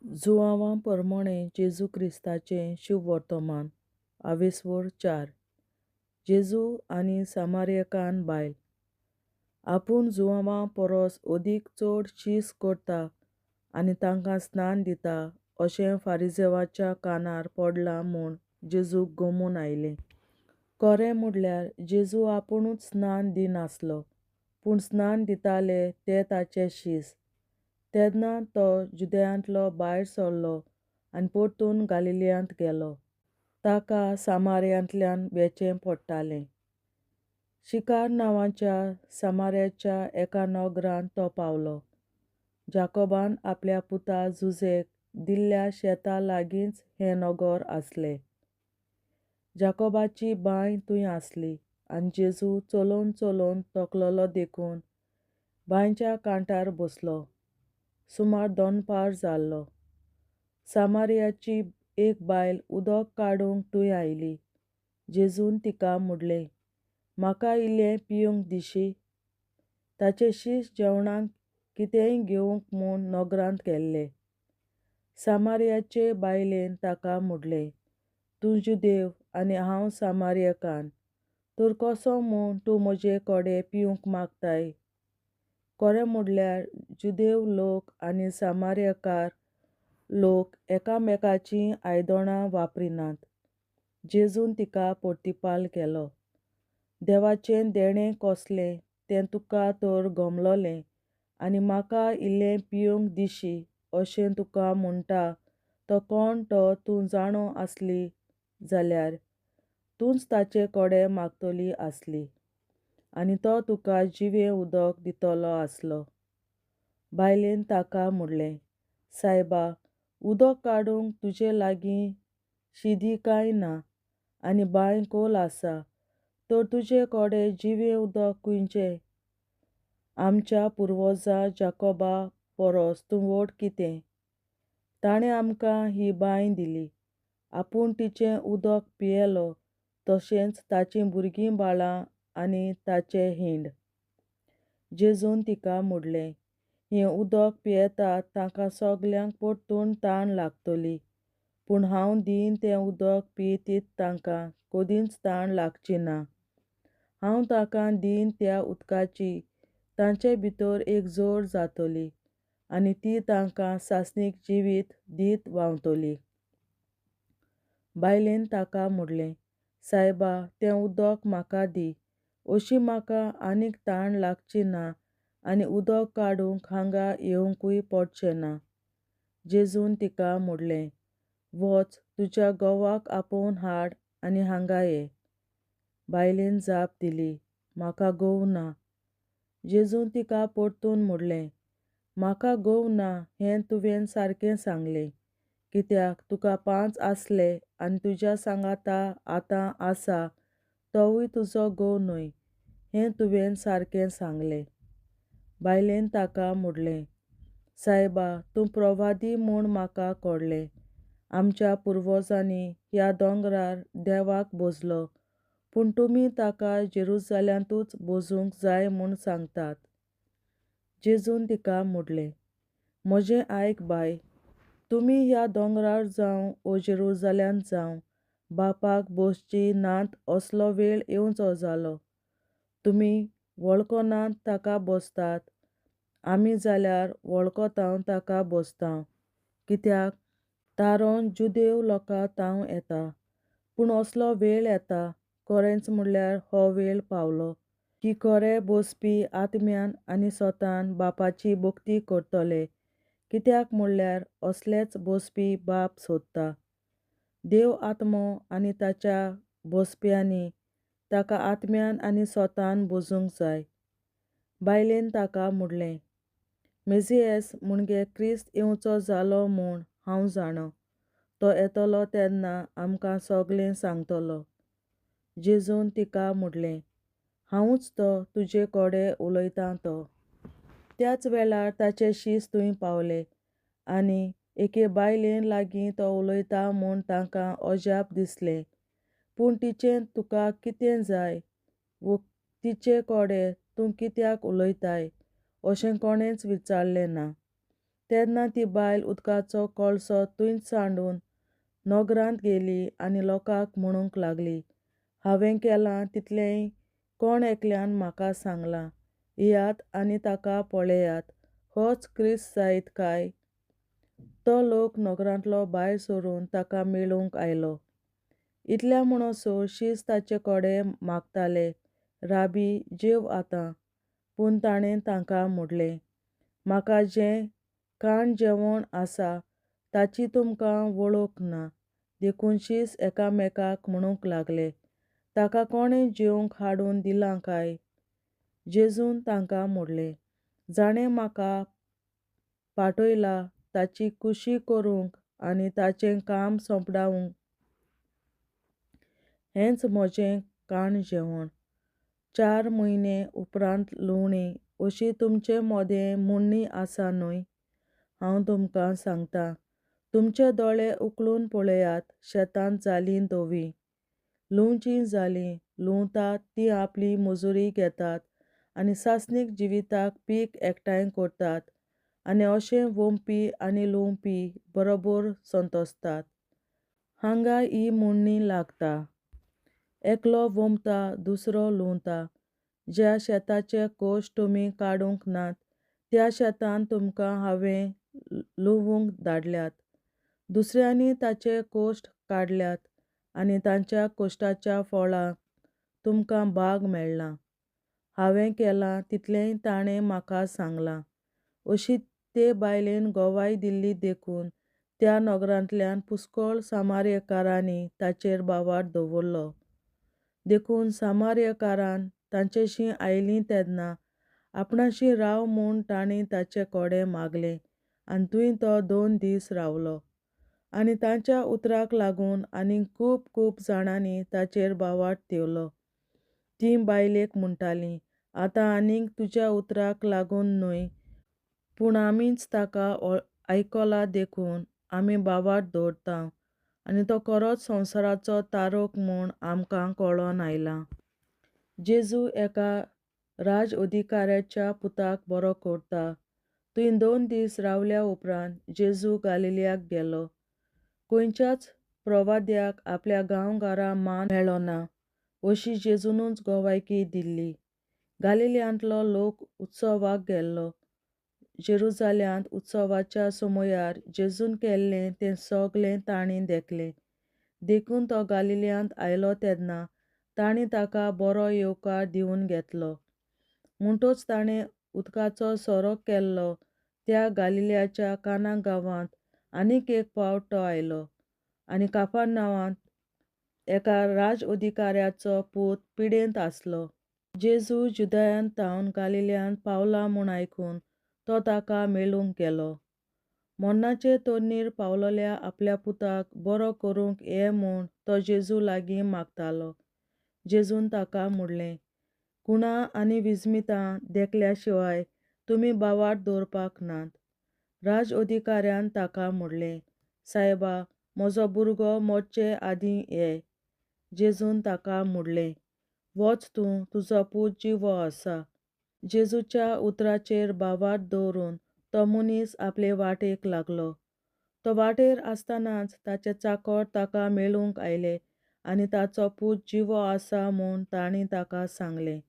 जुआंवां प्रमाणे जेजू क्रिस्ताचें शुभ वर्तमान 4 जेजू आनी सामारियकान बायल. आपूण जुआंवां परस अदीक चड शीस करता आनी तांकां स्नान दिता अशें फारिसेवाच्या कानार पडलां म्हूण जेजूक गमून आयलें. खरें म्हणल्यार जेजू आपुणूच स्नान दिनासलो, पूण स्नान दिताले ते ताचे शीस. तेन्ना तो जुदेयांतलो भायर सरलो आनी परतून गालिलियांत गेलो. ताका सामारियांतल्यान वचचें पडटालें. शिकार नांवाच्या सामार्याच्या एका नगरांत तो पावलो. जाकोबान आपल्या पुता जुजेक दिल्ल्या शेता लागींच हें नगर आसलें. जाकोबाची बांय थंय आसली आनी जेजू चलोवन चलोवन थकलेलो देखून बांयच्या कांठार बसलो. सुमार दनपार जाल्लो. सामारियाची एक बायल उदक काडूंक थंय आयली. जेजून तिका म्हणलें, म्हाका इल्लें पिवंक दिशी. ताचे शीश जेवणाक कितेंय घेवंक म्हूण नगरांत गेल्ले. सामारियाचे बायलेन ताका म्हणलें, तूं जुदेव आनी हांव सामारियकान, तर कसो म्हूण तूं म्हजे कडेन पिवंक मागताय. खरें म्हणल्यार जुदेव लोक आनी सामारियकार लोक एकामेकाचीं आयदनां वापरिनात. जेजून तिका प्रतिपाल केलो, देवाचें देणें कसलें तें तुका तर गमलोलें आनी म्हाका इल्लें पिवंक दिशी अशें तुका म्हणटा तो कोण तो तूं जाणो आसली जाल्यार तूंच ताचे कडेन मागतली आसली आनी तो तुका जिवें उदक दितलो आसलो. बायलेन ताका म्हणलें, सायबा, उदक काडूंक तुजे लागीं शिदी कांय ना आनी बांय खोल आसा, तर तुजे कडेन जिवें उदक खंयचें? आमच्या पुर्वजां जाकोबा परस तूं व्हड कितें? ताणें आमकां ही बांय दिली. आपूण तिचें उदक पियेलो, तशेंच ताचीं भुरगीं बाळां आनी ताचे हिंड. जेजून तिका म्हणलें, हें उदक पियेतात तांकां सगल्यांक परतून ताण लागतली, पूण हांव दीन तें उदक पियेतीत तांकां कदींच ताण लागची ना. हांव तांकां दीन त्या उदकाची तांचे भितर एक झर जातली आनी ती तांकां सासणीक जिवीत दीत व्हांवतली. बायलेन ताका म्हणलें, सायबा, तें उदक म्हाका दी, अशी म्हाका आनीक ताण लागची ना आनी उदक काडूंक हांगा येवंकूय पडचें ना. जेजून तिका म्हणलें, वच, तुज्या घोवाक आपोवन हाड आनी हांगा ये. बायलेन जाप दिली, म्हाका घोव ना. जेजून तिका परतून म्हणलें, म्हाका घोव ना हें तुवें सारकें सांगलें, कित्याक तुका 5 आसले आनी तुज्या सांगाता आतां आसा तोवूय तुजो घोव न्हय हें तुवें सारकें सांगलें. बायलेन ताका म्हणलें, सायबा, तूं प्रवादी म्हूण म्हाका कळ्ळें. आमच्या पुर्वजांनी ह्या दोंगरार देवाक भोजलो, पूण तुमी ताका जेरुसलेमांतूच भोजूंक जाय म्हूण सांगतात. जेजून तिका म्हणलें, म्हजें आयक बाय, तुमी ह्या दोंगरार जावं ओ जेरुसलेमांत जावं बापाक भोसची नात असलो वेळ येवचो जालो. तुमी वळखनात ताका भोसतात, आमी जाल्यार वळखतांव ताका भोसतांव, कित्याक तारोन जुदेव लोकां तांव येता. पूण असलो वेळ येता, खरेंच म्हणल्यार हो वेळ पावलो, की खरे भोसपी आत्म्यान आनी सोतान बापाची भोक्ती करतले, कित्याक म्हणल्यार असलेच भोसपी बाप सोदता. देव आत्मो आनी ताच्या भोसप्यांनी ताका आत्म्यान आनी सोतान भोजूंक जाय. बायलेन ताका म्हणलें, मेसियस म्हणजे क्रिस्त येवचो जालो म्हूण हांव जाणां. तो येतलो तेन्ना आमकां सगळें सांगतलो. जेजून तिका म्हणलें, हांवूच तो तुजे कडेन उलयतां तो. त्याच वेळार ताचे शीस थंय पावले आनी एके बायले लागीं तो उलयता म्हूण तांकां अजाप दिसलें. पूण तिचें तुका कितें जाय वो तिचे कडेन तूं कित्याक उलयताय अशें कोणेंच विचारलें ना. तेन्ना ती बायल उदकाचो कळसो थंयच सांडून नोगरांत गेली आनी लोकांक म्हणूंक लागली, हांवें केलां तितलेंय कोण एकल्यान म्हाका सांगलां, येयात आनी ताका पळयात, होच क्रिस्त जायत काय. तो लोक नोगरांतलो भायर सरून ताका मेळूंक आयलो. इतल्या म्हणसर शीस ताचे कडेन मागताले, राबी, जेव आतां. पूण ताणें तांकां म्हणलें, म्हाका जें खाण जेवण आसा ताची तुमकां वळख ना. देखून शीस एकामेकाक म्हणूंक लागले, ताका कोणें जेवंक हाडून दिलां काय. जेजून तांकां म्हणलें, जाणें म्हाका पाठयला ताची कुशी करूंक आनी ताचें काम सोंपडावंक हेंच म्हजें खाण जेवण. 4 म्हयने उपरांत लुवणी अशी तुमचे मोदें म्हणणी आसा न्हय. हांव तुमकां सांगतां, तुमचे दोळे उखलून पळयात, शेतांत जालीं धवी. लुंवचीं जालीं, लुंवतात तीं आपली मजुरी घेतात आनी सासणीक जिविताक पीक एकठांय करतात, आनी अशें वोंवपी आनी लुंवपी बरोबर संतोसतात. हांगा ही म्हणणी लागता, एकलो वोंवता, दुसरो लुंवता. ज्या शेताचे कोश्ट तुमी काडूंक नात, त्या शेतान तुमकां हांवें लुवूंक धाडल्यात. दुसऱ्यांनी ताचे कोश्ट काडल्यात आनी तांच्या कोश्टाच्या फळांत तुमकां भाग मेळ्ळा. हांवें केलां तितलेंय ताणें म्हाका सांगलां. अशी ते बायलेन गोवाय दिल्ली देखून त्या नोगरांतल्या पुष्कळ सामार्यकारांनी ताचेर बावाट दवरलो. देखून सामार्यकारान तांचेशीं आयलीं तेन्ना आपणाशी राव म्हूण तांणी ताचे कडेन मागलें आनी थंय तो 2 दीस रावलो. आनी तांच्या उतराक लागून आनीक खूब जाणांनी ताचेर बावाट थेवलो. तीं बायलेक म्हणटालीं, आतां आनीक तुज्या उतराक लागून न्हय, पूण आमीच ताका आयकलां देखून आमी बावाट दवरतांव आनी तो खरोच संवसाराचो तारक म्हूण आमकां कळोन आयला. जेजू एका राजअधिकाऱ्याच्या पुताक बरो करता. थंय 2 दीस रावल्या उपरांत जेजू गालिल्याक गेलो. खंयच्याच प्रवाद्याक आपल्या गांवघरां मान मेळ्ळो ना अशी जेजूनच गोवायकी दिल्ली. गालिल्यांतलो लोक उत्सवाक गेल्लो. जेरुसालेमांत उत्सवाच्या समयार जेजून केल्लें तें सगळें तांणी देखलें. देखून तो गालिल्यांत आयलो तेन्ना तांणी ताका बरो येवकार दिवन घेतलो. म्हणटच ताणें उदकाचो सोरो केल्लो त्या गालिल्याच्या काना गांवांत आनीक एक फावट तो आयलो. आनी काफार्नावांत एका राजअधिकाऱ्याचो पूत पिडेंत आसलो. जेजू जुदायांत थावन गालिल्यांत पावला म्हूण आयकून तो ताका मेळूंक गेलो. मोन्नाचे तोरणीर पावलोल्या आपल्या पुताक बरो करूंक ये म्हूण तो जेजू लागीं मागतालो. जेजून ताका म्हणलें, खुणां आनी विस्मितां देखल्या शिवाय तुमी बावाट दवरपाक नात. राजअधिकाऱ्यान ताका म्हणलें, सायबा, म्हजो भुरगो मरचे आदीं ये. जेजून ताका म्हणलें, वच तूं, तुजो पूत जिवो आसा. जेजूच्या उतराचेर बावाट दवरून तो मनीस आपले वाटेक लागलो. तो वाटेर आसतनाच ताचे चाकर ताका मेळूंक आयले आनी ताचो पूत जिवो आसा म्हूण तांणी ताका सांगलें.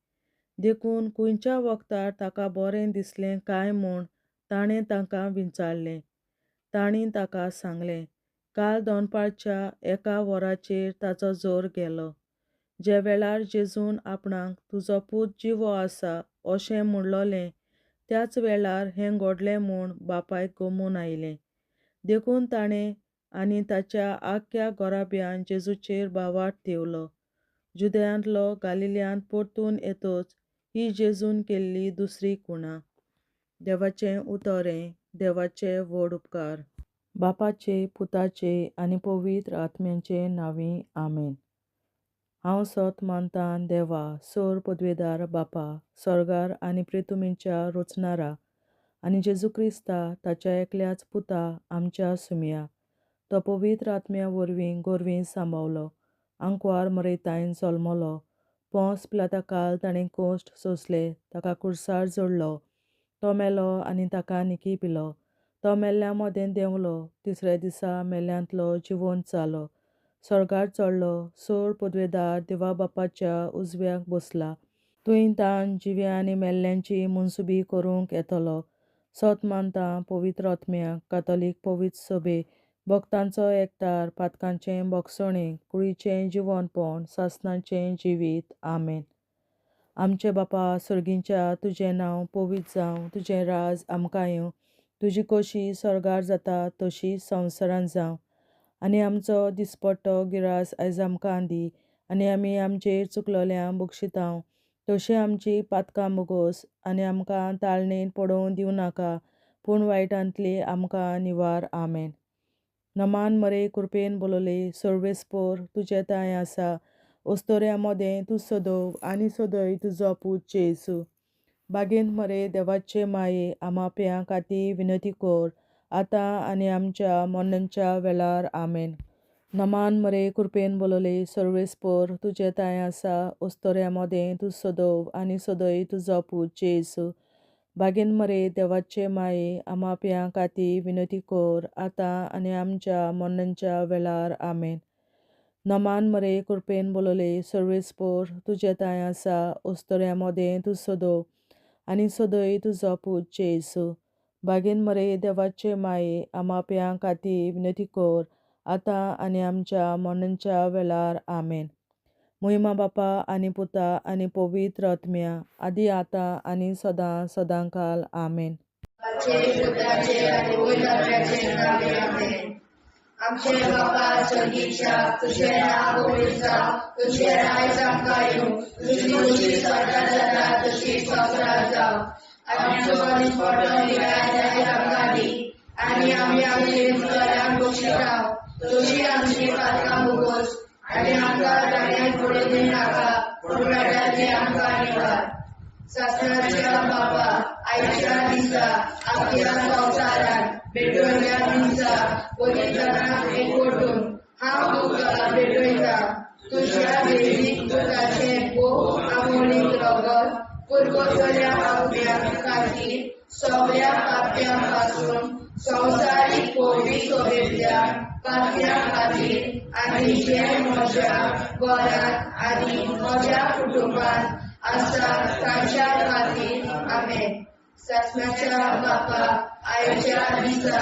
देखून खंयच्या वखदार ताका बरें दिसलें काय म्हूण ताणें ताका विचारलें. तांणी ताका सांगलें, काल दनपारच्या 1 वराचेर ताचो जोर गेलो. जे वेळार जेजून आपणाक तुजो पूत जिवो आसा अशें म्हणलोलें त्याच वेळार हें घडलें म्हूण बापायक गमून आयलें. देखून ताणें आनी ताच्या आख्ख्या घोराब्यान जेजूचेर बावाट थेवलो. जुदयांतलो गालिल्यांत परतून येतच ही जेजून केल्ली दुसरी खुणां. देवाचें उतोरें. देवाचे व्हड उपकार. बापाचे, पुताचे आनी पवित्र आत्म्याचे नांवीं आमेन. हांव सत मानतां देवा, सर पदवेदार बापा, सर्गार आनी पृथ्वीच्या रचणारा, आनी जेजू क्रिस्ता ताच्या एकल्याच पुता आमच्या सुमया. तो पवित्र आत्म्या वरवीं गोरवीं सांबावलो, आंकवार मरयतायन जल्मलो, पोंस पिलाताकाल ताणें कोश्ट सोंसले, ताका कुर्सार जोडलो, तो मेलो आनी ताका निखी पिलो, तो मेल्ल्या मदें देंवलो, तिसऱ्या दिसा मेल्ल्यांतलो जिवंत जालो, स्वर्गार चडलो, सोड पदवेदार देवा बापाच्या उजव्याक बसला. तुयें तान जिव्या आनी मेल्ल्यांची मुनसुबी करूंक येतलो. सोत मानता पवित्र आत्म्याक, कातोलीक पवित्र सभे, भक्तांचो एकठार, पातकांचें भोगसणें, कुडीचें जिवंतपण, सासणाचें जिवीत. आमेन. आमचे बापा सर्गींच्या, तुजें नांव पवित्र जावं, तुजें राज आमकां येवं, तुजी खोशी स्वर्गार जाता तशी संवसारांत जावं. आनी आमचो दिसपट्टो गिरास आयज आमकां दी, आनी आमी आमचेर चुकलोल्यांक बक्षितांव, तशी आमची पातकां बोगोस, आनी आमकां ताळणेन पडोवन दिवं नाका, पूण वायटांतली आमकां निवार. आमेन. नमान मरे कृपेन बोलोले, सर्वेस्पोर तुजे ताय आसा, ओस्तोऱ्या मोदें तूं सदव, आनी सदय तुजो पूत जेसू. बागेंत मरे देवाचे माये, आमाप्यां खातीर विनंती कर, आतां आनी आमच्या मरणाच्या वेळार. आमेन. नमान मरे कृपेन बोलोले, सर्वेस्पोर तुजे ताय आसा, ओस्तोऱ्या मोदें तूं सदव, आनी सदय तुजो पूत जेसू. बागेंत मरे देवाचे माये, आमाप्यां खातीर विनंती कर, आतां आनी आमच्या मरणाच्या वेळार. आमेन. नमान मरे कृपेन बोलोले, सर्वेस्पोर तुजे ताय आसा, ओस्तोऱ्या मोदें तूं सदव, आनी सदय तुजो पूत जेसू. बागेंत मरे देवाचे माये, आमाप्यां खातीर विनंती कर, आतां आनी आमच्या मरणाच्या वेळार. आमेन. महिमा बापा आनी पुता आनी पवित्र आत्म्या, आदी आतां आनी सदां सदांकाल. आमेन. आमचे बापा सर्गीच्या, तुझें नांव पवित्र जावं, तुझें राज आमकां येवं, तुजी खोशी स्वर्गार जाता तशी संवसारांत जावं. आमचो दिसपट्टो गिरास आयज आमकां दी, आनी आमी आमचेर चुकलोल्यांक बक्षितांव, तशी आमची पातकां बोगोस, आनी आमकां ताळणेन पडोवन दिवं नाका, पूण वायटांतली आमकां निवार. सासणाच्या बापा, आयच्या दिसा आख्या संवसारांत भेटवयल्या दिसा पवित्रांक एकवटून हांव तुका भेटयता. तुज्या देवीक पुताचें भोव आमोणीक रगत पुरगोसल्या आत्म्या खातीर सगळ्या पाप्यां पासून संवसारीक पवित्र सभेंतल्या पाप्यां खातीर, आनी जे म्हज्या घरांत आनी म्हज्या कुटुंबांत आसा तांच्या खातीर. आमेन. सासणाच्या बापा, आयच्या दिसा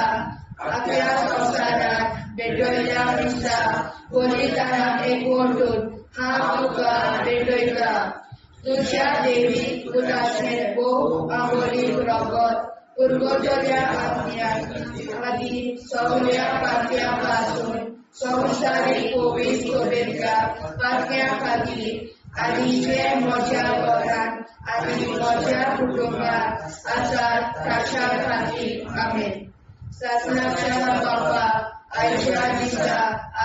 आख्या संवसारांत भेटवयल्या दिसा पवित्रांक एकवटून हांव तुका भेटयता. तुज्या देवीक पुताचें भोव आमोणीक रगत पुरगोसल्या आत्म्या खातीर सगळ्या पाप्यां पासून संवसारीक पवित्र सभेंतल्या पाप्यां खातीर, आनी जे म्हज्या घरांत आनी म्हज्या कुटुंबांत आसात तांच्या खातीर. आमेन. सासणाच्या बापा, आयच्या दिसा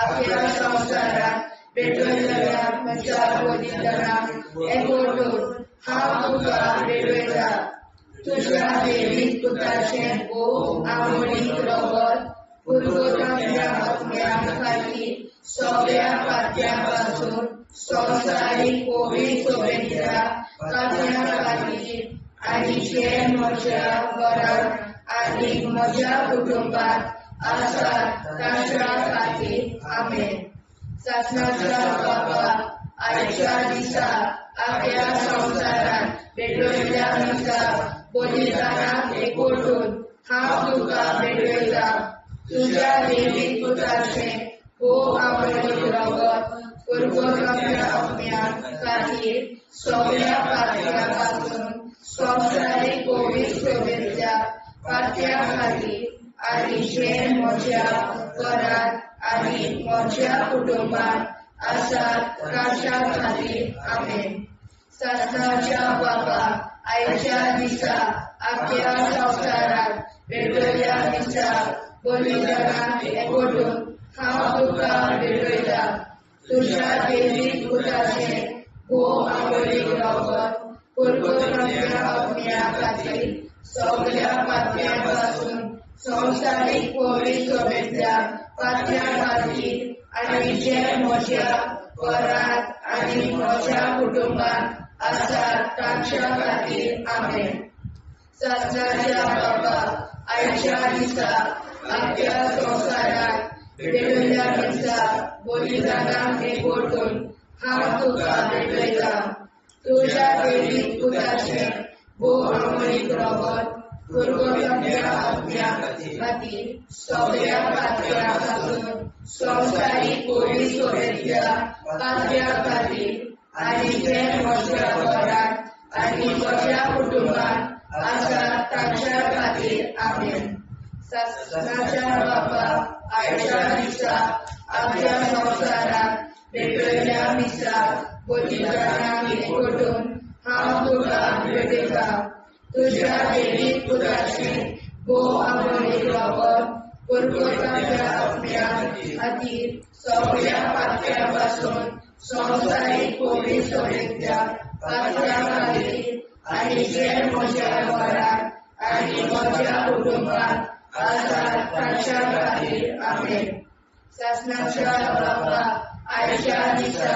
आख्या संवसारांत भेटवयल्या म्हज्या पवित्रांक एकवटून हांव तुका भेटयता. तुज्या देवीक पुताचें भोव आमोणीक रगत पुरगोसल्या आत्म्या खातीर सगळ्या पाप्यां पासून संवसारीक पवित्र सभेंतल्या पाप्यां खातीर, आनी जे म्हज्या घरांत आनी म्हज्या कुटुंबांत आसात तांच्या खातीर. आमेन. सासणाच्या बापा, आयच्या दिसा आख्या संवसारांत भेटवयल्या दिसा पवित्रांक एकवटून हांव तुका भेटयता. तुज्या देवीक पुताचें भोव आमोणीक रगत पुरगोसल्या आत्म्या खातीर सगळ्या पाप्यां पासून संवसारीक पवित्र सभेंतल्या पाप्यां खातीर, आनी जे म्हज्या घरांत आनी म्हज्या कुटुंबांत आसात तांच्या खातीर. आमेन. सासणाच्या बापा, आयच्या दिसा आख्या संवसारांत भेटवयल्या दिसा पवित्रांक एकवटून हांव तुका भेटयता. तुज्या देवीक पुताचें भोव आमोणीक रगत पुरगोसल्या आत्म्या खातीर सगळ्या पाप्यां पासून संवसारीक पवित्र सभेंतल्या पाप्यां खातीर, आनी जे म्हज्या घरांत आनी म्हज्या कुटुंबांत आसात तांच्या खातीर. आमेन. सासणाच्या बापा, आयच्या दिसा आपल्या संसारात भेटलेल्या दिसा बलिदानाक एकवटून हांव तुका भेटयता. तुझ्या देवीक पुताचे भोव आंबोळीक रगत गुरगुरल्या आज्ञा खातीर सगळ्या पातळ्या पासून संवसारीक कोविड सोबेतल्या पातळ्या खातीर आनी जे म्हज्या घरांत आनी म्हज्या कुटुंबात आसा तांच्या खातीर आमेन. सस्नाच्या बापा आयच्या दिसा आपल्या संवसारात भेटलेल्या मिसा बलिदानाक एकवटून हांव तुका भेटयता. तुझ्या देवीक पुताचे भोव आंबोळीक रगत गुरगुरल्या आज्ञा खातीर सगळ्या पातळ्या पासून संवसारीक कोविड सोबेतल्या पातळ्या खातीर आनी जे म्हज्या घरांत आनी म्हज्या कुटुंबात आसा तांच्या खातीर आमेन. सस्नाच्या बापा आयच्या दिसा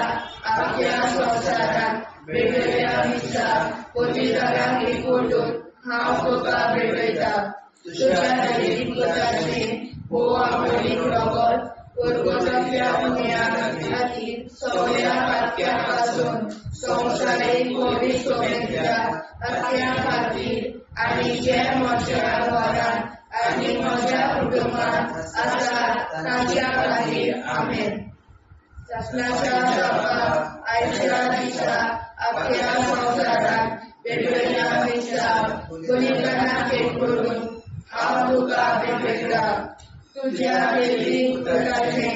आपल्या संवसारात भेटलेल्या मिसा बलिदानाक एकवटून हांव तुका भेटयता. तुझ्या देवीक पुताचे भोव आंबोळीक रगत गुरगुरल्या आज्ञा खातीर सगळ्या पातळ्या पासून संवसारीक कोविड सोबेतल्या पातळ्या खातीर आनी जे म्हज्या घरांत आनी म्हज्या कुटुंबात आसा तांच्या खातीर आमेन. सस्नाच्या बापा आयच्या दिसा आपल्या संवसारात भेटलेल्या मिसा बलिदानाक एकवटून हांव तुका भेटयता. तुझ्या देवीक पुताचे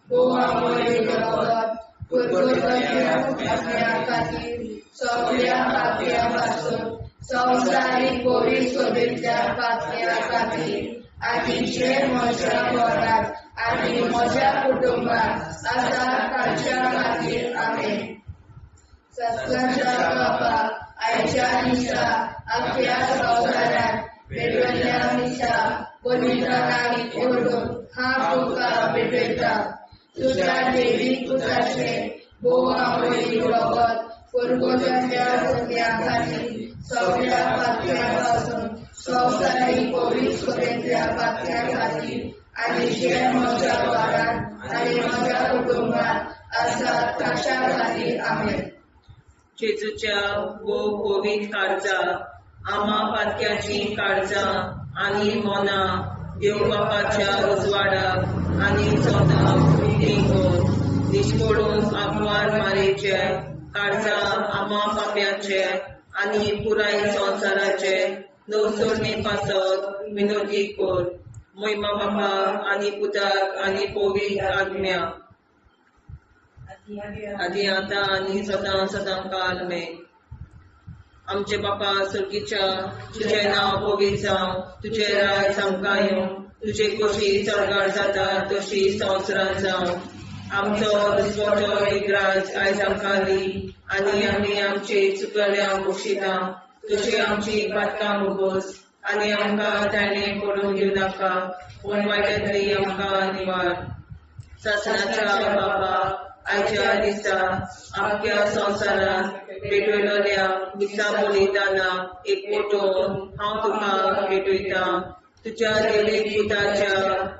भोव आंबोळीक रगत गुरगुरल्या आज्ञा खातीर सगळ्या पातळ्या पासून संवसारीक कोविड सोबेतल्या पातळ्या खातीर आनी जे म्हज्या घरांत आनी म्हज्या कुटुंबात आसा तांच्या खातीर आमेन. सस्नाच्या बापा आयच्या दिसा आपल्या संवसारात भेटलेल्या मिसा बलिदानाक एकवटून हांव तुका भेटयता. तुझ्या देवीक पुताचे भोव आंबोळीक रगत गुरगुरल्या आज्ञा खातीर सगळ्या पातळ्या पासून संवसारीक कोविड सोबेतल्या पातळ्या खातीर आनी जे म्हज्या घरांत आनी म्हज्या कुटुंबात आसा तांच्या खातीर आमेन. जेजूच्या भोव कोविड काळजा आम्हा पातक्याची काळजा आनी मोना देव बापाच्या उजवाडाक आनी सोदाक निघून निश्पडून आग्वार मारेचे काळजा आम्हा पाप्याचे आनी पुराय संवसाराचे नवसोडणे पासत विनोदी कोर. महिमा बापा आनी पुताक आनी पवित्र आज्ञा आदी आतां आनी सदां सदां काल में. आमचे बापा सर्गीच्या तुझे नाव पवित्र जावं, तुझे राज आमकां येवं, तुझे कशी सरकार जाता तशी संवसारांत जावं. आमचो दिसवटो एक राज आयज आमकां दी आनी आमी आमचे चुकल्यांक बक्षिता. तुजी आमची पातकां मुगोस आनी आमकां ताणें पडून दिवं नाका, पूण वायटांतली आमकां निवार. सस्नाच्या बापा आयच्या दिसा आख्या संवसारांत भेटयलेल्या मिसा बलिदानाक एकवटून हांव तुका भेटयता. तुज्या देवीक पुताच्या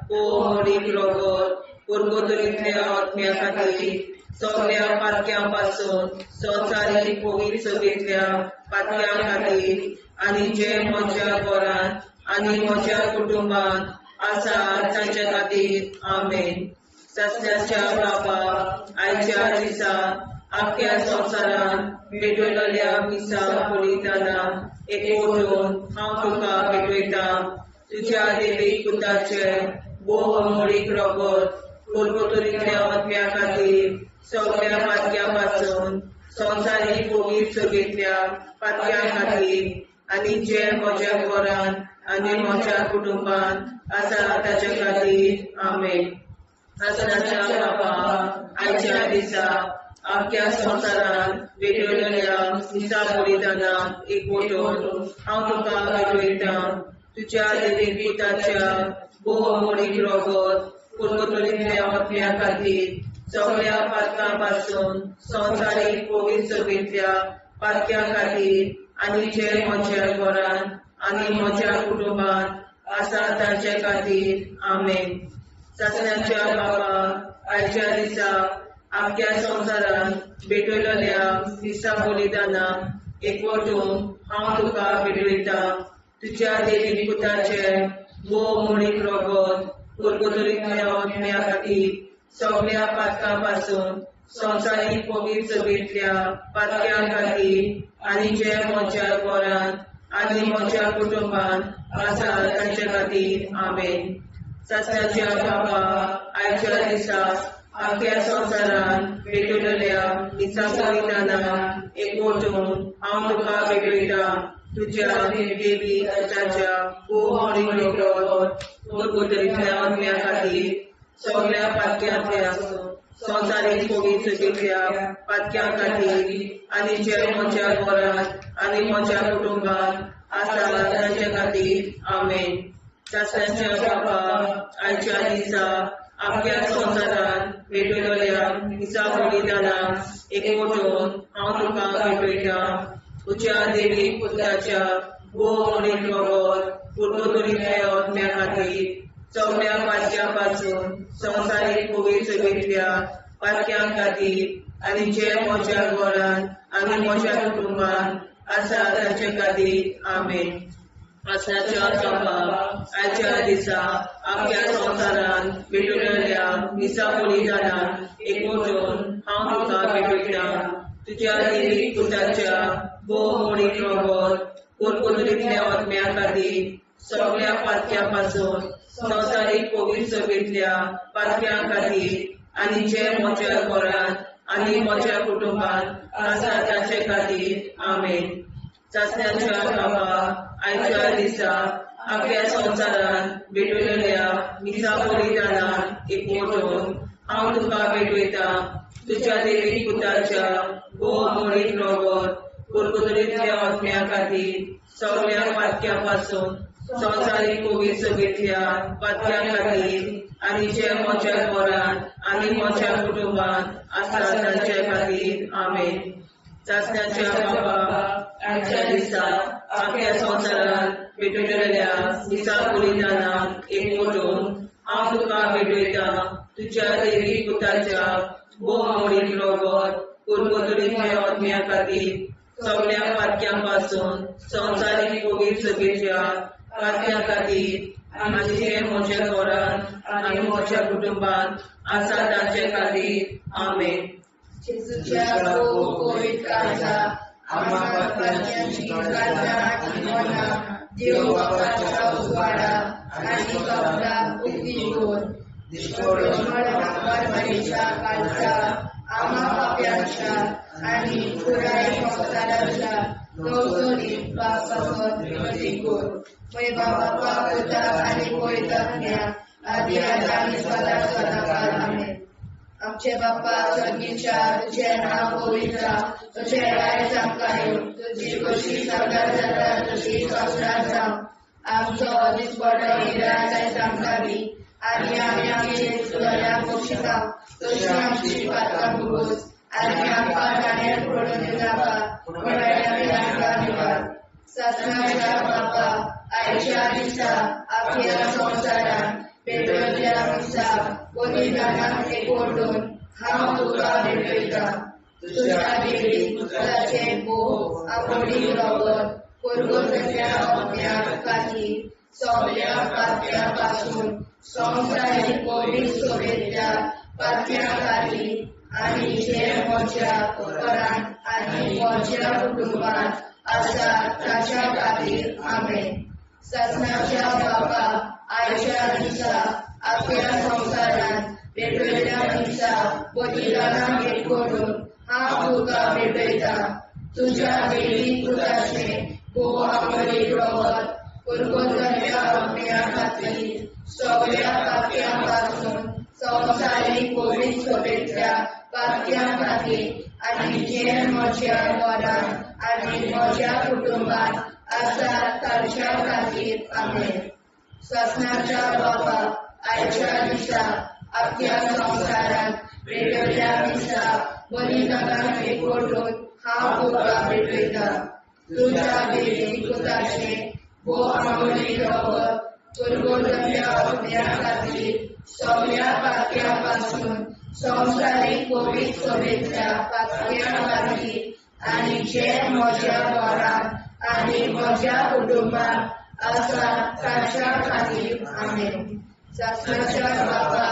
भोव आंबोळीक रगत गुरगुरल्या आज्ञा खातीर सगळ्या पातक्यां पासून संवसारीक कोविड सोबेतल्या पातक्यां खातीर आनी जे म्हज्या घरांत आनी म्हज्या कुटुंबात आसा तांच्या खातीर आमेन. सस्नाच्या बापा आयच्या दिसा आख्या संवसारांत भेटयलेल्या मिसा बलिदानाक एकवटून हांव तुका भेटयता. तुज्या देवीक पुताचे भोव आंबोळीक रगत गुरगुरल्या आज्ञा खातीर सगळ्या पातक्यां पासून संवसारीक कोविड सोबेतल्या पातक्यां खातीर आनी जे म्हज्या घरांत आनी म्हज्या कुटुंबात आसा ताच्या खातीर आमेन. सस्नाच्या बापा आयच्या दिसा आख्या संवसारांत भेटयलेल्या मिसा बलिदानाक एकवटून हांव तुका भेटयता. तुज्या देवीक पुताच्या भोव आंबोळीक रगत गुरगुरल्या आज्ञा खातीर सगळ्या पातकां पासून संवसारीक कोविड सोबेतल्या पातक्यां खातीर आनी जे म्हज्या घरांत आनी म्हज्या कुटुंबात आसा ताचे खातीर आमेन. ससण्याच्या बाबा आयच्या दिसा आख्या संवसारान भेटयलेल्या दिसा बलिदाना एकवटून हांव तुका भेटयता. तुज्या देवी पुताचे भोव मोडीक रगत कुरकुतरींतल्या आत्म्या खातीर सगळ्या पातकां पासून संवसारीक पवित्र सभेंतल्या पातक्यां खातीर आनी जे म्हज्या घरांत आनी म्हज्या कुटुंबान आसा तांचे खातीर आमेन. ससण्याच्या बाबा आयच्या दिसा आख्या संवसारान भेटयलेल्या दिसा बलिदाना एकवटून हांव तुका भेटयता. तुज्या देवी पुताच्या भोव मोडीक रगत कुरकुतरींतल्या आत्म्या खातीर सगळ्या पातक्यांतल्या संवसारीक पवित्र सभेंतल्या पातक्यां खातीर आनी जे म्हज्या घरांत आनी म्हज्या कुटुंबान आसा तांचे खातीर आमेन. ससण्याच्या बाबा आयच्या दिसा आख्या संवसारान भेटयलेल्या दिसा बलिदाना एकवटून हांव तुका भेटयता. तुज्या देवी पुताच्या भोव मोडीक रगत कुरकुतरींतल्या आत्म्या खातीर सगळ्या पातक्यां पासून संवसारीक पवित्र सभेंतल्या पातक्यां खातीर आनी जे म्हज्या घरांत आनी म्हज्या कुटुंबान आसा तांचे खातीर आमेन. ससण्याच्या बाबा आयच्या दिसा आख्या संवसारान भेटयलेल्या दिसा बलिदाना एकवटून हांव तुका भेटयता. तुज्या देवी पुताच्या भोव मोडीक रगत कुरकुतरींतल्या आत्म्या खातीर सगळ्या पातक्यां पासून संवसारीक पवित्र सभेंतल्या पातक्यां खातीर आनी जे म्हज्या घरांत आनी म्हज्या कुटुंबान आसा तांचे खातीर आमेन. ससण्याच्या बाबा आयच्या दिसा आख्या संवसारान भेटयलेल्या दिसा बलिदाना एकवटून हांव तुका भेटयता. तुज्या देवी पुताच्या भोव मोडीक रगत कुरकुतरींतल्या आत्म्या खातीर सगळ्या पातक्यां पासून संवसारीक पवित्र सभेंतल्या पातक्यां खातीर आनी जे म्हज्या घरांत आनी म्हज्या कुटुंबान आसा तांचे खातीर आमेन. ससण्याच्या बाबा आयच्या दिसा आख्या संवसारान भेटयलेल्या दिसा बलिदाना एकवटून हांव तुका भेटयता. तुज्या देवी पुताच्या भोव मोडीक रगत कुरकुतरींतल्या आत्म्या खातीर सगळ्या पातक्यां पासून संवसारीक पवित्र सभेंतल्या पातक्यां खातीर आनी जे म्हज्या घरांत आनी म्हज्या कुटुंबान आसा तांचे खातीर आमेन. जेजूच्या भोव पवित्र काळजा आम्हा पातकांची काळजा आनी मना देव बापाच्या उजवाडा आनी कपडा उक्ती कर. परमेच्या काळजा आम्हा पाप्यांच्या आनी पुराय संवसाराच्या नवसरीत पापासत विनती कर. मैबा बापा पुता आनी पवित्रात्म्या आदी आनी सदा सदाकाळ आमेन. आमचे बापा स्वर्गीच्या तुझे नाव पवित्र तुझे राय चमकायो तुझी कशी सगळ्यात जाता तशी संवसारात जावं. आमचो दिसपडो निराय आमकां दी आनी आमी आमचे चुकल्यांक बक्षिता तशी आमची पातकां भोगोस आनी आमकां गाण्यार पडून नाका पण आमकां निवार. ससण्याच्या बापा आयच्या दिसा आख्या संवसारान भेटयल्ल्या दिसा बलिदानाक एकवटून हांव तुका भेटयता. तुज्या देवी पुताचे भोव मोडीक रगत कुरकुतरींतल्या आत्म्या खातीर सगळ्या पातक्यां पासून संवसारीक पवित्र सभेंतल्या पातक्यां खातीर आनी जे म्हज्या घरांत आनी म्हज्या कुटुंबान आसा ताच्या खातीर आमेन. ससण्याच्या बापा आयच्या दिसा आख्या संवसारान भेटयल्ल्या दिसा बलिदानाक एकवटून हांव तुका भेटयता. तुज्या देवी पुताचे भोव मोडीक रगत कुरकुतरींतल्या आत्म्या खातीर सगळ्या पातक्यां पासून संवसारीक पवित्र सभेंतल्या पातक्यां खातीर आनी जे म्हज्या घरांत आनी म्हज्या कुटुंबान आसा तांच्या खातीर आमेन. ससण्याच्या बापा आयच्या दिसा आख्या संवसारान भेटयल्ल्या दिसा बलिदानाक एकवटून हांव तुका भेटयता. तुज्या देवी पुताचे भोव मोडीक रगत पुरगोटल्या अग्न्या खातीर सगळ्या पातक्यांपासून संवसारीक कोवीड सोबेतल्या पातक्यां खातीर आनी जे म्हज्या घरांत आनी म्हज्या कुटुंबात आसा तांच्या खातीर आमेन. शास्त्राच्या बाबा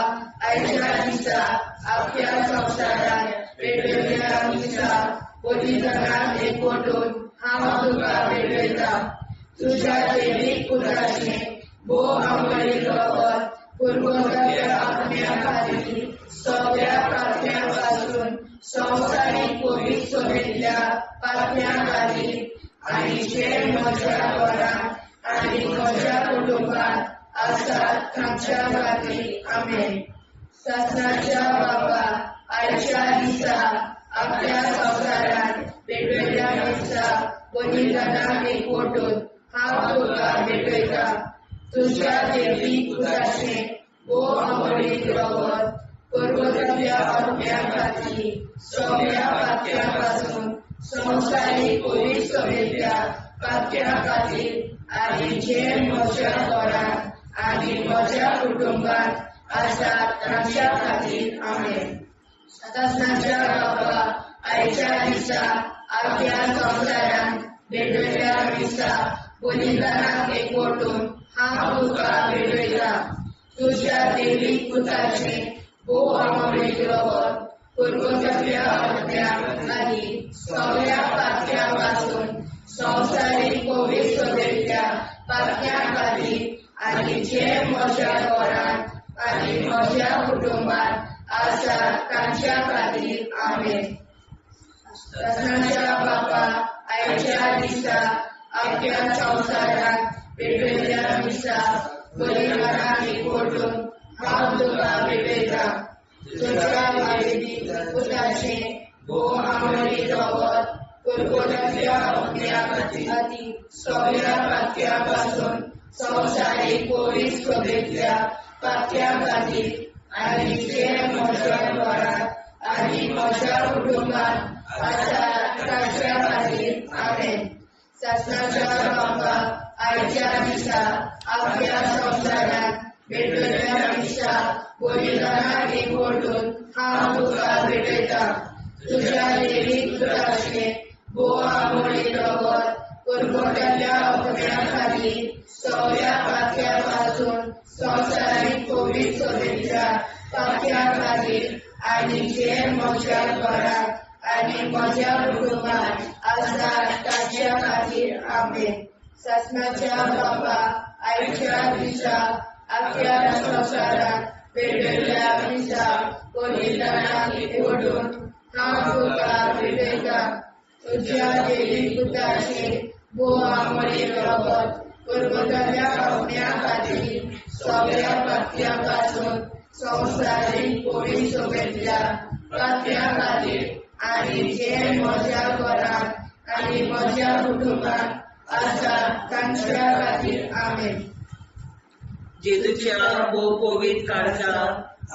आयच्या दिसा आपल्या संवसारांत पेटयल्ल्या दिसा बलिदानाक एकवटून हांव तुका पेटयता. तुज्या दैवीक पुताचें भोव आंबळी रगत पुरगोटल्या अग्न्या खातीर सगळ्या पातक्यांपासून संवसारीक कोवीड सोबेतल्या पातक्यां खातीर आनी जे म्हज्या घरांत आनी म्हज्या कुटुंबात आसात तांच्या खातीर आमेन. शास्त्राच्या बाबा आयच्या दिसा आपल्या संवसारांत पेटयल्ल्या दिसा बलिदानाक एकवटून हांव तुका पेटयता. तुज्या दैवीक पुताचें भोव आंबळीक रगत पुरगोटल्या अग्न्या खातीर सगळ्या पातक्यांपासून संवसारीक कोवीड सोबेतल्या पातक्यां खातीर आनी जे म्हज्या घरांत आनी म्हज्या कुटुंबात आसात तांच्या खातीर आमेन. शास्त्राच्या बाबा आयच्या दिसा आपल्या संवसारांत पेटयल्ल्या दिसा बलिदानाक एकवटून हांव तुका पेटयता. तुज्या दैवीक पुताचें भोव आंबळीक रगत पुरगोटल्या अग्न्या खातीर सगळ्या पातक्यांपासून संवसारीक कोवीड सोबेतल्या पातक्यां खातीर आनी जे म्हज्या घरांत आनी म्हज्या कुटुंबात आसात तांच्या खातीर आमेन. शास्त्राच्या बाबा आयच्या दिसा आपल्या संवसारांत पेटयल्ल्या दिसा बलिदानाक एकवटून हांव तुका पेटयता. तुज्या दैवीक पुताचें भोव आंबळी रगत पुरगोटल्या अग्न्या खातीर सगळ्या पातक्यांपासून संवसारीक कोवीड सोबेतल्या पातक्यां खातीर आनी जे म्हज्या घरांत आनी म्हज्या कुटुंबात आसात तांच्या खातीर आमेन. शास्त्राच्या बाबा आयच्या दिसा आपल्या संवसारांत पेटयल्ल्या दिसा बलिदानाक एकवटून हांव तुका पेटयता. तुज्या दैवीक पुताचें भोव आंबळी रगत पुरगोटल्या अग्न्या खातीर सगळ्या पातक्यांपासून संवसारीक कोवीड सोबेतल्या पातक्यां खातीर आनी जे म्हज्या घरांत आनी म्हज्या कुटुंबात आसात तांच्या खातीर आमेन. शास्त्राच्या बाबा आयच्या दिसा आपल्या संवसारांत पेटयल्ल्या दिसा बलिदानाक एकवटून हांव तुका पेटयता. तुज्या दैवीक पुताचें भोव आंबळी रगत पुरगोटल्या अग्न्या खातीर सगळ्या पातक्यांपासून संवसारीक कोवीड सोबेतल्या पातक्यां खातीर आनी जे म्हज्या घरांत आनी म्हज्या कुटुंबात आसात तांच्या खातीर आमेन. जेजूच्या भोव कोवीड काळजां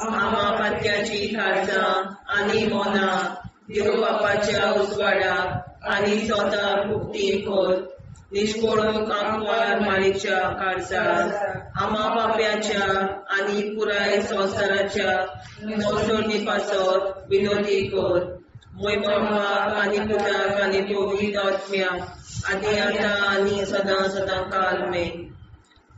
आमा पातक्याची काळजां आनी मोना देव बापाच्या उजवाडाक आनी स्वता मुक्ती कोर. निष्पळून आंकवार माळेच्या काळजाक आमा बाप्याच्या आनी पुराय संवसाराच्या नवसोडणी पासत विनोदी कोर. मोय बापाक आनी पुताक आनी पवित्र आत्म्याक आदी आतां आनी सदां सदां काल मेन.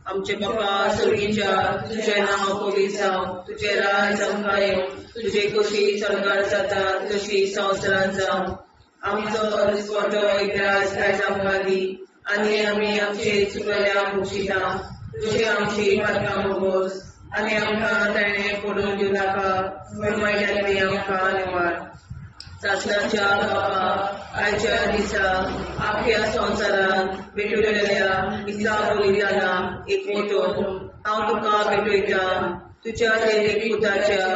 आमचे बापा सर्गीच्या तुझें नांव पवित्र जावं. तुजें राज आमकां येवं. तुजे कशी सरकार जाता तशी संवसारांत जावं. आमचो दिसवटो एकदांच आयज आमकां दी आनी आमी आमचे चुकल्यांक बक्षिता. तुजी आमची पातकां भोगोस आनी आमकां ताणें पडून दिवं नाका पूण वायटांतली आमकां निवाड. शास्त्राच्या बाबा आयच्या दिसा आपल्या संवसारांत पेटयल्ल्या दिसा बलिदानाक एकवटून हांव तुका पेटयता. तुज्या दैवीक पुताच्या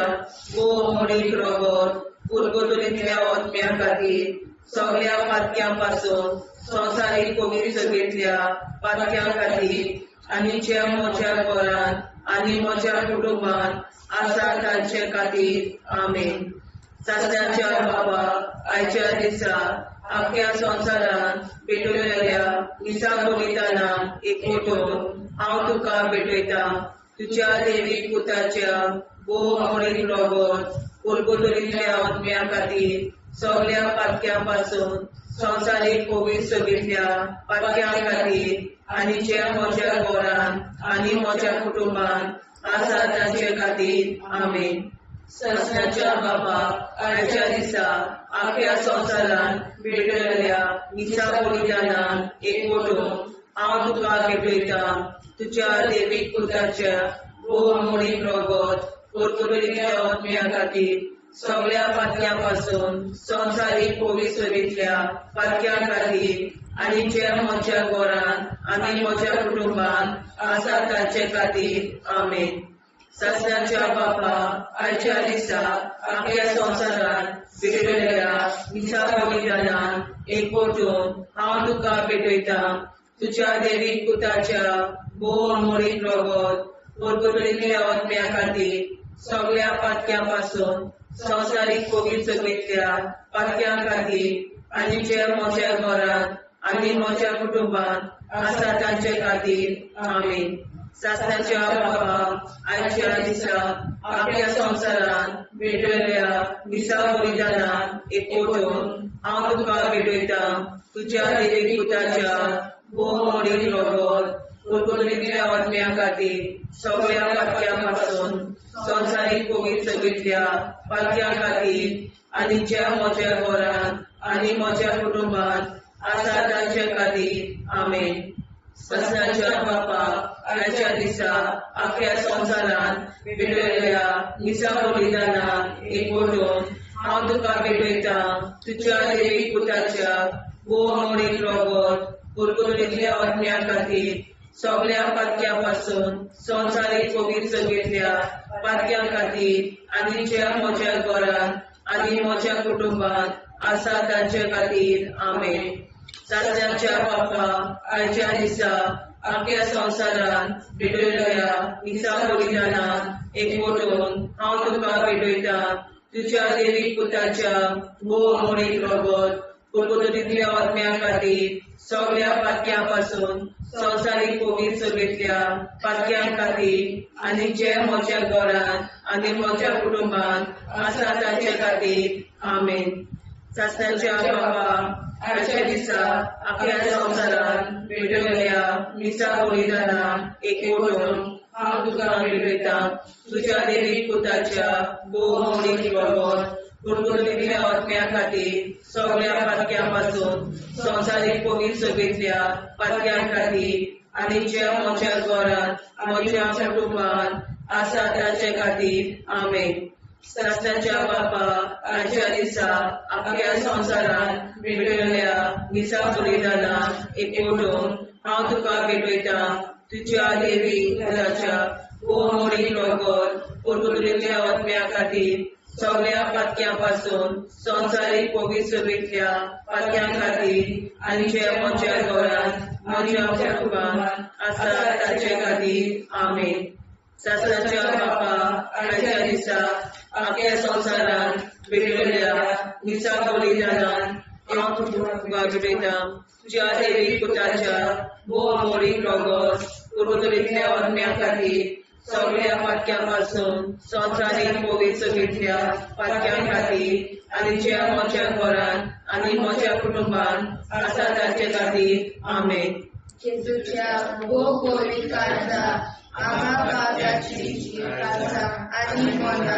भोव आंबळीक रगत पुरगोटल्या अग्न्या खातीर सगळ्या पातक्यांपासून संवसारीक कोवीड सोबेतल्या पातक्यां खातीर आनी जे म्हज्या घरांत आनी म्हज्या कुटुंबात आसा तांचे खातीर आमेन. शास्त्राच्या बाबा आयच्या दिसा आपल्या संवसारांत पेटयल्ल्या दिसा बलिदानाक एकवटून हांव तुका भेटयता तुज्या देवीक पुताच्या भोव मोडीन रोगोत कुलगुदरींतल्या आत्म्या खातीर सगळ्या पातक्यां पासून संवसारीक कोवीड सोबीतल्या पातक्यां खातीर आनी जे म्हज्या घरान आनी म्हज्या कुटुंबान आसा तांचे खातीर आमेन. सस्नाच्या बापाक आयच्या दिसा आख्या संवसारान भेटलेल्या मिसा बलिदानान एकवटून हांव तुका भेटयता तुज्या देवीक पुताच्या भोव मोडीन रोगोत कुलगुदरींतल्या आत्म्या खातीर सगळ्या पातक्यां पासून संवसारीक कोवीड सोबीतल्या पातक्यां खातीर आनी जे म्हज्या घरान आनी म्हज्या कुटुंबान आसा तांचे खातीर आमेन. सस्नाच्या बापा आयच्या दिसा आख्या संवसारान भेटलेल्या मिसा बलिदानान एकवटून हांव तुका भेटयता तुज्या देवीक पुताच्या भोव मोडीन रोगोत कुलगुदरींतल्या आत्म्या खातीर सगळ्या पातक्यां पासून संवसारीक कोवीड सोबीतल्या पातक्यां खातीर आनी जे म्हज्या घरान आनी म्हज्या कुटुंबान आसा तांचे खातीर आमेन. सस्नाच्या बापा आयच्या दिसा आख्या संवसारान भेटलेल्या मिसा बलिदानान एकवटून हांव तुका भेटयता तुज्या देवीक पुताच्या भोव मोडीन रोगोत कुलगुदरींतल्या आत्म्या खातीर सगळ्या पातक्यां पासून संवसारीक कोवीड सोबीतल्या पातक्यां खातीर आनी जे म्हज्या घरान आनी म्हज्या कुटुंबान आसा तांचे खातीर आमेन. सस्नाच्या बापा आयच्या दिसा आख्या संवसारान भेटलेल्या मिसा बलिदानान एकवटून हांव तुका भेटयता तुज्या देवीक पुताच्या भोव मोडीन रोगोत कुलगुदरींतल्या आत्म्या खातीर सगळ्या पातक्यां पासून संवसारीक कोवीड सोबीतल्या पातक्यां खातीर आनी जे म्हज्या घरान आनी म्हज्या कुटुंबान आसा तांचे खातीर आमेन. सस्नाच्या बापा आयच्या दिसा आख्या संवसारान भेटलेल्या मिसा बलिदानान एकवटून हांव तुका भेटयता तुज्या देवीक पुताच्या भोव मोडीन रोगोत कुलगुदरींतल्या आत्म्या खातीर सगळ्या पातक्यां पासून संवसारीक कोवीड सोबीतल्या पातक्यां खातीर आनी जे म्हज्या घरान आनी म्हज्या कुटुंबान आसा तांचे खातीर आमेन. सस्नाच्या बापा आयच्या दिसा आख्या संवसारान भेटलेल्या मिसा बलिदानान एकवटून हांव तुका भेटयता तुज्या देवीक पुताच्या भोव मोडीन रोगोत कुलगुदरींतल्या आत्म्या खातीर सगळ्या पातक्यां पासून संवसारीक कोवीड सोबीतल्या पातक्यां खातीर आनी जे म्हज्या घरान म्हज्या कुटुंबान आसा तांचे खातीर आमेन. सस्नाच्या बापा आयच्या दिसा आख्या संवसारान भेटलेल्या मिसा बलिदानान एकवटून हांव तुका भेटयता तुज्या देवीक पुताच्या भोव मोडीन रोगोत कुलगुदरींतल्या आत्म्या खातीर सगळ्या पातक्यां पासून संवसारीक कोवीड सोबीतल्या पातक्यां खातीर आनी जे म्हज्या घरान म्हज्या कुटुंबान आसा तांचे खातीर आमेन. सस्नाच्या बापा आयच्या दिसा आख्या संवसारान भेटलेल्या मिसा बलिदानान हांव तुका भेटयता तुज्या देवीक पुताच्या भोव मोडीन रोगोत कुलगुदरींतल्या आत्म्या खातीर सगळ्या पातक्यां पासून संवसारीक कोवीड सोबीतल्या पातक्यां खातीर आनी जे म्हज्या घरान आनी म्हज्या कुटुंबान आसा तांचे खातीर आमेन. जेजूच्या भोव कोवीड काळचा आम्हा पाप्याची काळजा आनी मोना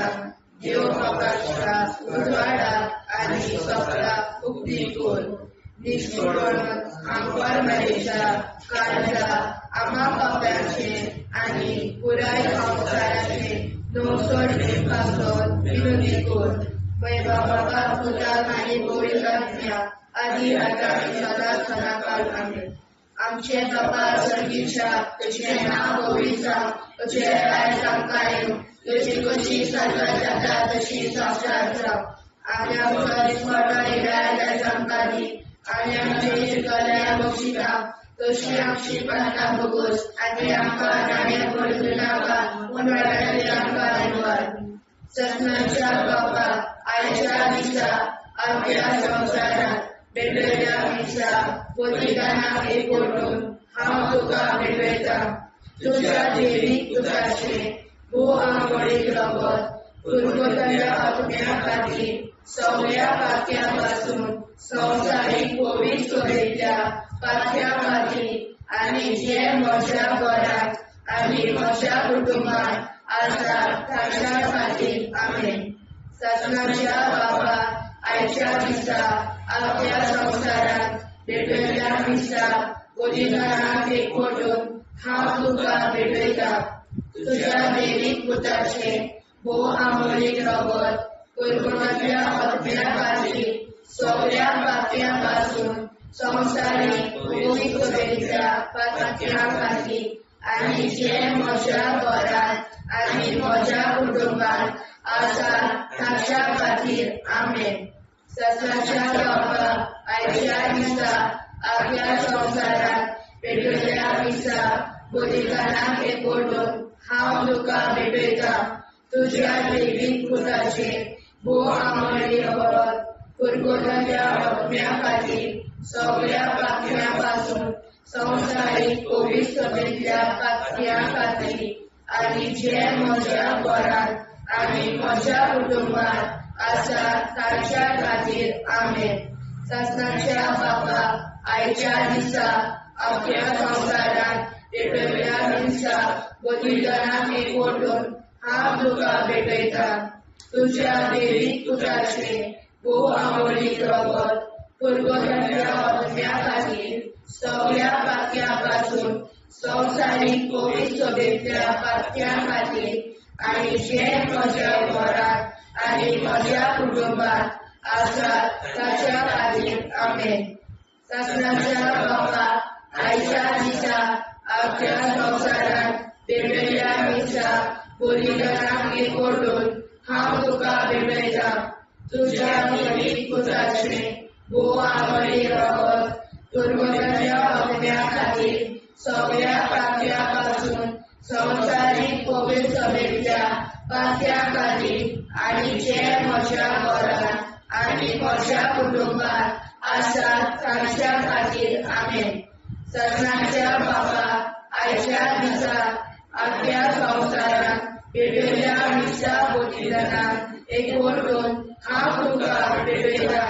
देव बापाच्या उजवाडाक आनी सगळ्या उक्ती कोर निश्चितपण आमकां मेळच्या काळजा आम्हा पाप्याचे आनी पुराय संवसाराचे नवसोडे पासून विनोदी कोर बाबा पुताक आनी कोवीड आत्म्या आदी आतां सदांच सदांकाळ आमेन. आमचे बाबा सर्गीच्या तुझे नाव पवित्र तुझे राय आमकां तुझी कशी साजरा जाता तशी संवसार जावं. आनी आमचो दिसपडो राय आमकां दी आनी आमचे शिकल्या बक्षिता तशी आमची प्रार्थना बगोस आनी आमकां नाणे पडूं नाका पूण वाड्यातली आमकां निवड. सस्नाच्या बापा आयच्या दिसा आमच्या संवसारात भेटलेल्या मिसा बलिदानाक एकवटून हांव तुका भेटयता तुझ्या दैवीक पुत्राचे भोव आंबोळीक रगत पुरगतल्या आत्म्या खातीर सगळ्या पातक्यां संवसारीक पवित्र सोबेतल्या पातक्या खातीर आनी जे म्हज्या घरांत आनी म्हज्या कुटुंबांत आसा ताच्या खातीर आमेन. सत्नाच्या बाबा आयच्या दिसा आपल्या संवसारांत भेटयल्ल्या दिसा बलिदानाक एकवटून हांव तुका भेटयता. तुझ्या दैवीक पुत्राचे भोव आंबोळीक रगत पुरगतल्या आत्म्या खातीर सगळ्या पातक्यां संवसारीक पवित्र सोबेतल्या पातक्या खातीर आनी जे म्हज्या घरांत आनी म्हज्या कुटुंबांत आसा ताच्या खातीर आमेन. सत्नाच्या बाबा आयच्या दिसा आपल्या संवसारांत भेटयल्ल्या दिसा बलिदानाक एकवटून हांव तुका भेटयता. तुझ्या दैवीक पुत्राचे भोव आंबोळीक रगत पुरगतल्या आत्म्या खातीर सगळ्या पातक्यां संवसारीक पवित्र सोबेतल्या पातक्या खातीर आनी जे म्हज्या घरांत आनी म्हज्या कुटुंबांत आसा ताच्या खातीर आमेन. सत्नाच्या बाबा आयच्या दिसा आपल्या संवसारांत भेटयल्ल्या दिसा बलिदानाक एकवटून हांव तुका भेटयता. तुझ्या दैवीक पुत्राचे भोव आंबोळीक रगत पुरगतल्या आत्म्या खातीर सगळ्या पातक्यां संवसारीक पवित्र सोबेतल्या पातक्या खातीर आनी जे म्हज्या घरांत आनी म्हज्या कुटुंबांत आसा ताच्या खातीर आमेन. सत्नाच्या बाबा आयच्या दिसा आपल्या संवसारांत भेटयल्ल्या दिसा बलिदानाक एकवटून हांव तुका भेटयता. तुझ्या दैवीक पुत्राचे भोव आंबोळीक रगत पुरगतल्या आत्म्या खातीर सगळ्या पातक्यां संवसारीक पवित्र सोबेतल्या पातक्या खातीर आनी जे म्हज्या घरांत आनी म्हज्या कुटुंबांत आसा ताच्या खातीर आमेन. सत्नाच्या बाबा आयच्या दिसा आपल्या संवसारांत भेटयल्ल्या दिसा बलिदानाक एकवटून हांव तुका भेटयता.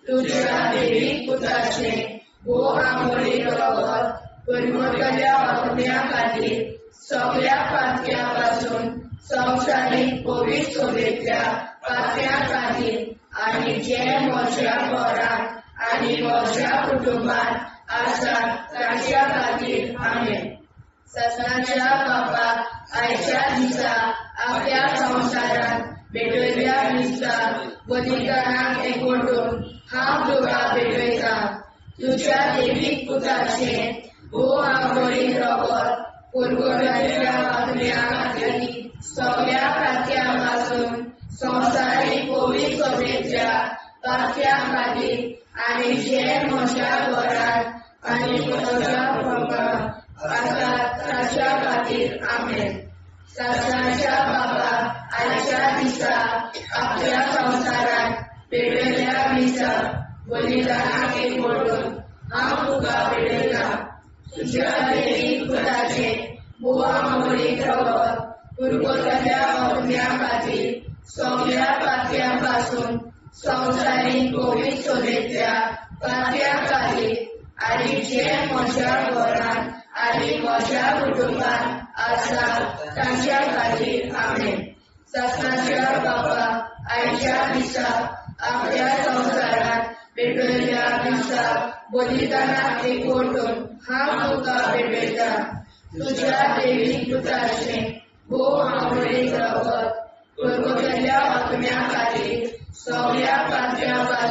तुझ्या दैवीक पुत्राचे भोव आंबोळीक रगत पुरगतल्या आत्म्या खातीर सगळ्या पातक्यां संवसारीक पवित्र सोबेतल्या पातक्या खातीर आनी जे म्हज्या घरांत आनी म्हज्या कुटुंबांत आसा ताच्या खातीर आमेन. सत्नाच्या बाबा आयच्या दिसा आपल्या संवसारांत भेटयल्ल्या दिसा बलिदानाक एकवटून हांव तुका भेटयता. तुझ्या दैवीक पुत्राचे भोव आंबोळीक रगत पुरगतल्या आत्म्या खातीर सगळ्या पातक्यां संवसारीक पवित्र सोबेतल्या पातक्या खातीर आनी जे म्हज्या घरांत आनी म्हज्या कुटुंबांत आसा ताच्या खातीर आमेन. सत्नाच्या बाबा आयच्या दिसा आपल्या संवसारांत भेटयल्ल्या दिसा बलिदानाक एकवटून हांव तुका भेटयता. तुझ्या दैवीक पुत्राचे भोव आंबोळीक रगत पुरगतल्या आत्म्या खातीर सगळ्या पातक्यां संवसारीक पवित्र सोबेतल्या पातक्या खातीर आनी जे म्हज्या घरांत आनी म्हज्या कुटुंबांत आसा ताच्या खातीर आमेन. सत्नाच्या बाबा आयच्या दिसा आपल्या संवसारांत भेटयल्ल्या दिसा बलिदानाक एकवटून हांव तुका भेटयता. तुझ्या दैवीक पुत्राचे भोव आंबोळीक रगत पुरगतल्या आत्म्या खातीर सगळ्या पातक्यां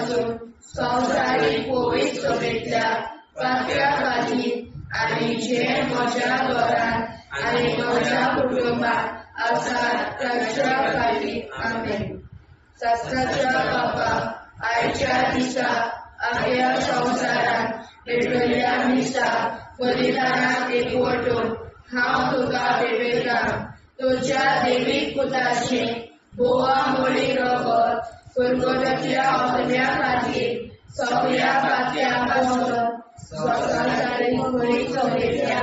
संवसारीक पवित्र सोबेतल्या पातक्या खातीर आनी जे म्हज्या घरांत आनी म्हज्या कुटुंबांत आसा ताच्या खातीर आमेन. सत्नाच्या बाबा आयच्या दिसा आपल्या संवसारांत भेटयल्ल्या दिसा बलिदानाक एकवटून हांव तुका भेटयता. तुझ्या दैवीक पुत्राचे भोव आंबोळीक रगत पुरगतल्या आत्म्या खातीर सगळ्या पातक्यां संवसारीक बरी चवलेल्या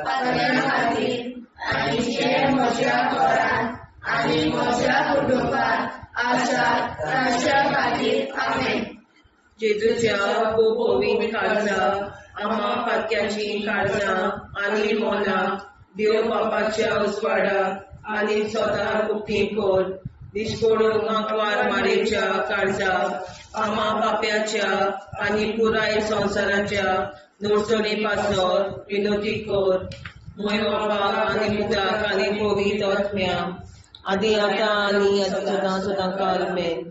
पातळ्या खातीर आनी जे म्हज्या घरान आनी म्हज्या कुटुंबात आसा तांच्या खातीर आमेन. जेजूच्या पवित्र काळजा आम्हा पातक्याची काळजा आनी मोना देव बापाच्या उजवाडाक आनी सदां उक्ती कोर. दिसपडून आंकवार मारेच्या काळजा आम्हा पाप्याच्या आनी पुराय संवसाराच्या नोडसणी पासोर विनोदी कोर. मोय बापाक आनी पुताक आनी पवित्र आत्म्या आदी आतां आनी सदां सदां काल आमेन.